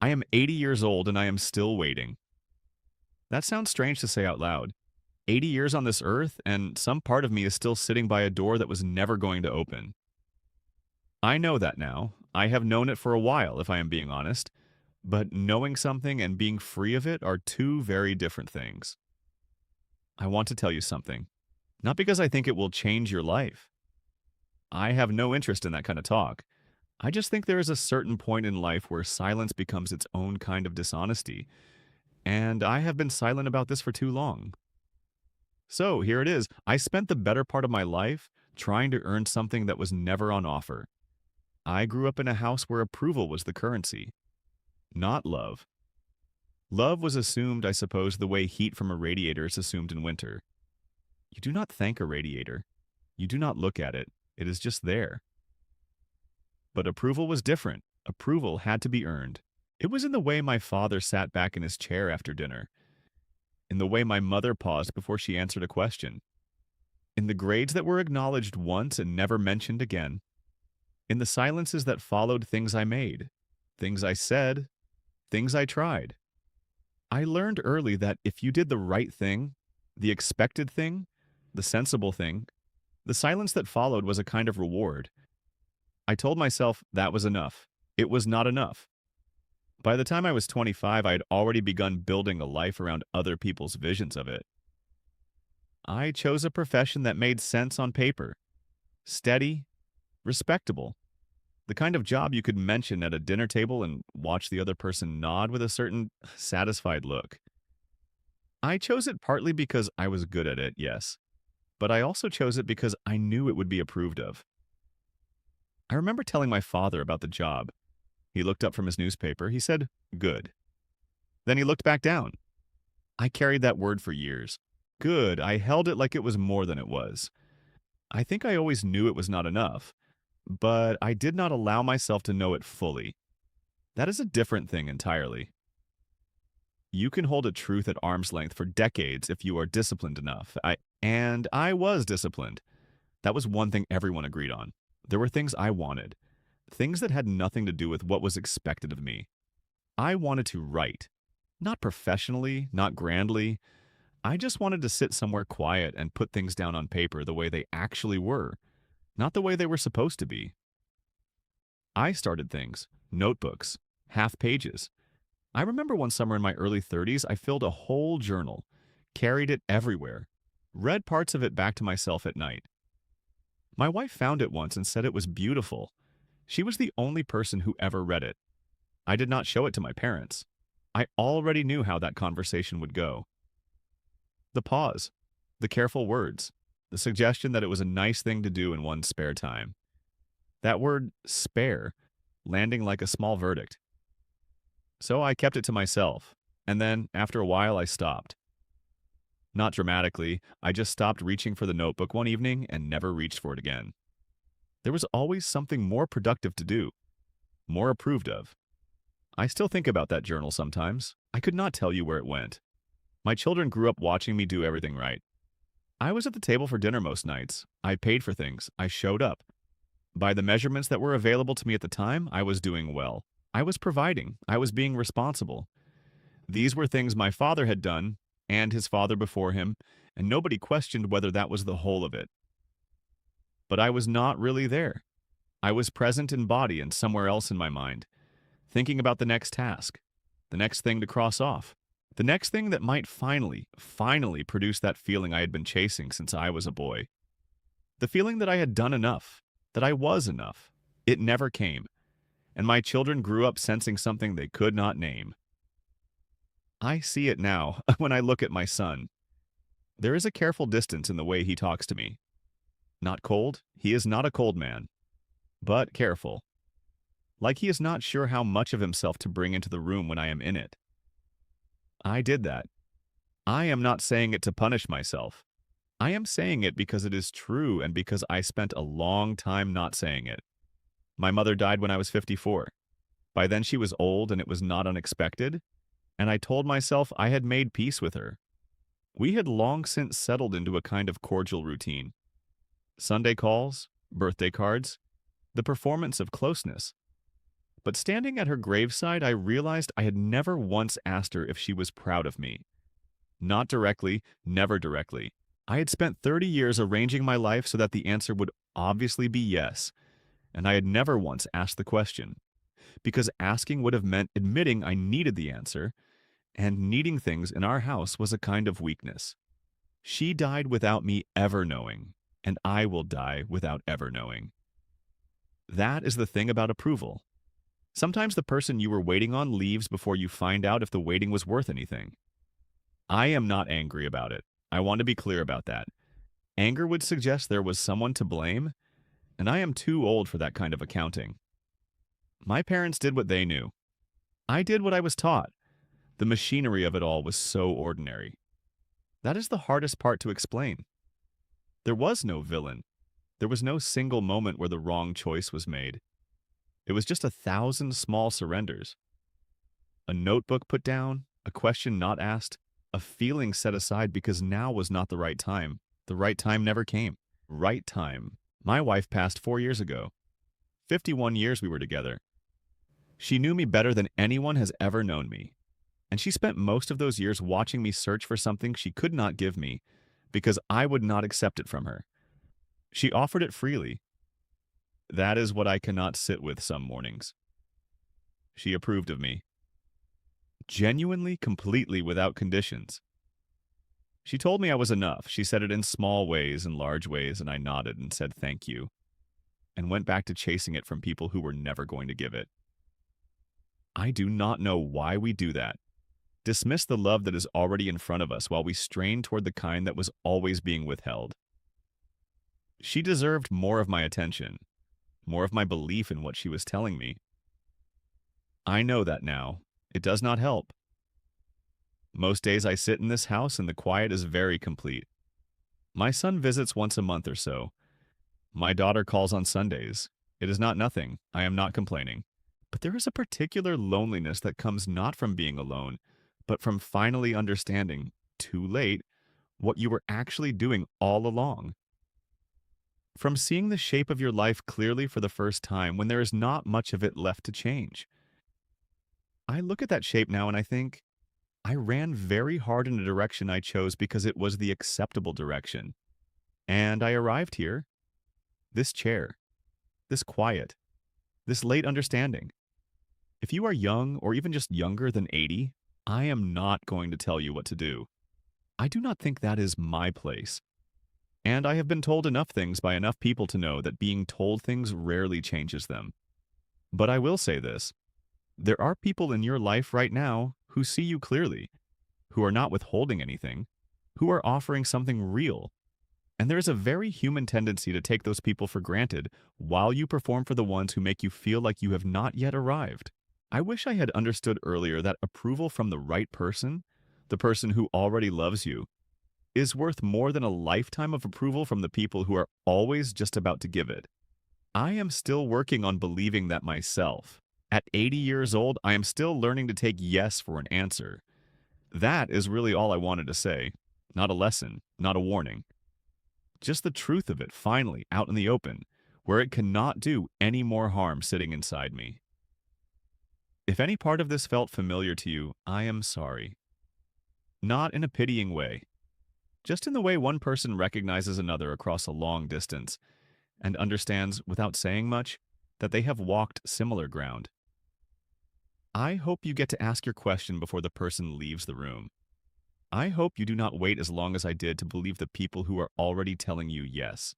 I am 80 years old and I am still waiting. That sounds strange to say out loud. 80 years on this earth, and some part of me is still sitting by a door that was never going to open. I know that now. I have known it for a while, if I am being honest. But knowing something and being free of it are two very different things. I want to tell you something. Not because I think it will change your life. I have no interest in that kind of talk. I just think there is a certain point in life where silence becomes its own kind of dishonesty. And I have been silent about this for too long. So here it is. I spent the better part of my life trying to earn something that was never on offer. I grew up in a house where approval was the currency, not love. Love was assumed, I suppose, the way heat from a radiator is assumed in winter. You do not thank a radiator. You do not look at it. It is just there. But approval was different. Approval had to be earned. It was in the way my father sat back in his chair after dinner, in the way my mother paused before she answered a question, in the grades that were acknowledged once and never mentioned again, in the silences that followed things I made, things I said, things I tried. I learned early that if you did the right thing, the expected thing, the sensible thing, the silence that followed was a kind of reward. I told myself that was enough. It was not enough. By the time I was 25, I had already begun building a life around other people's visions of it. I chose a profession that made sense on paper, steady, respectable, the kind of job you could mention at a dinner table and watch the other person nod with a certain satisfied look. I chose it partly because I was good at it, yes, but I also chose it because I knew it would be approved of. I remember telling my father about the job. He looked up from his newspaper. He said, "Good." Then he looked back down. I carried that word for years. Good. I held it like it was more than it was. I think I always knew it was not enough, but I did not allow myself to know it fully. That is a different thing entirely. You can hold a truth at arm's length for decades if you are disciplined enough. I was disciplined. That was one thing everyone agreed on. There were things I wanted, things that had nothing to do with what was expected of me. I wanted to write, not professionally, not grandly. I just wanted to sit somewhere quiet and put things down on paper the way they actually were, not the way they were supposed to be. I started things, notebooks, half pages. I remember one summer in my early 30s, I filled a whole journal, carried it everywhere, read parts of it back to myself at night. My wife found it once and said it was beautiful. She was the only person who ever read it. I did not show it to my parents. I already knew how that conversation would go. The pause, the careful words, the suggestion that it was a nice thing to do in one's spare time. That word, spare, landing like a small verdict. So I kept it to myself, and then, after a while, I stopped. Not dramatically, I just stopped reaching for the notebook one evening and never reached for it again. There was always something more productive to do, more approved of. I still think about that journal sometimes. I could not tell you where it went. My children grew up watching me do everything right. I was at the table for dinner most nights. I paid for things. I showed up. By the measurements that were available to me at the time, I was doing well. I was providing. I was being responsible. These were things my father had done, and his father before him, and nobody questioned whether that was the whole of it. But I was not really there. I was present in body and somewhere else in my mind, thinking about the next task, the next thing to cross off, the next thing that might finally produce that feeling I had been chasing since I was a boy. The feeling that I had done enough, that I was enough. It never came, and my children grew up sensing something they could not name. I see it now when I look at my son. There is a careful distance in the way he talks to me. Not cold, he is not a cold man, but careful. Like he is not sure how much of himself to bring into the room when I am in it. I did that. I am not saying it to punish myself. I am saying it because it is true and because I spent a long time not saying it. My mother died when I was 54. By then she was old and it was not unexpected, and I told myself I had made peace with her. We had long since settled into a kind of cordial routine. Sunday calls, birthday cards, the performance of closeness. But standing at her graveside, I realized I had never once asked her if she was proud of me. Not directly, never directly. I had spent 30 years arranging my life so that the answer would obviously be yes, and I had never once asked the question, because asking would have meant admitting I needed the answer, and needing things in our house was a kind of weakness. She died without me ever knowing, and I will die without ever knowing. That is the thing about approval. Sometimes the person you were waiting on leaves before you find out if the waiting was worth anything. I am not angry about it. I want to be clear about that. Anger would suggest there was someone to blame, and I am too old for that kind of accounting. My parents did what they knew. I did what I was taught. The machinery of it all was so ordinary. That is the hardest part to explain. There was no villain. There was no single moment where the wrong choice was made. It was just 1,000 small surrenders. A notebook put down, a question not asked, a feeling set aside because now was not the right time. The right time never came. Right time. My wife passed 4 years ago. 51 years we were together. She knew me better than anyone has ever known me. And she spent most of those years watching me search for something she could not give me because I would not accept it from her. She offered it freely. That is what I cannot sit with some mornings. She approved of me. Genuinely, completely, without conditions. She told me I was enough. She said it in small ways and large ways, and I nodded and said thank you, and went back to chasing it from people who were never going to give it. I do not know why we do that. Dismiss the love that is already in front of us while we strain toward the kind that was always being withheld. She deserved more of my attention, more of my belief in what she was telling me. I know that now. It does not help. Most days I sit in this house and the quiet is very complete. My son visits once a month or so. My daughter calls on Sundays. It is not nothing. I am not complaining. But there is a particular loneliness that comes not from being alone, but from finally understanding, too late, what you were actually doing all along. From seeing the shape of your life clearly for the first time when there is not much of it left to change. I look at that shape now and I think, I ran very hard in a direction I chose because it was the acceptable direction. And I arrived here. This chair. This quiet. This late understanding. If you are young or even just younger than 80, I am not going to tell you what to do. I do not think that is my place. And I have been told enough things by enough people to know that being told things rarely changes them. But I will say this. There are people in your life right now who see you clearly, who are not withholding anything, who are offering something real. And there is a very human tendency to take those people for granted while you perform for the ones who make you feel like you have not yet arrived. I wish I had understood earlier that approval from the right person, the person who already loves you, is worth more than a lifetime of approval from the people who are always just about to give it. I am still working on believing that myself. At 80 years old, I am still learning to take yes for an answer. That is really all I wanted to say. Not a lesson, not a warning. Just the truth of it finally out in the open, where it cannot do any more harm sitting inside me. If any part of this felt familiar to you, I am sorry. Not in a pitying way. Just in the way one person recognizes another across a long distance and understands, without saying much, that they have walked similar ground. I hope you get to ask your question before the person leaves the room. I hope you do not wait as long as I did to believe the people who are already telling you yes.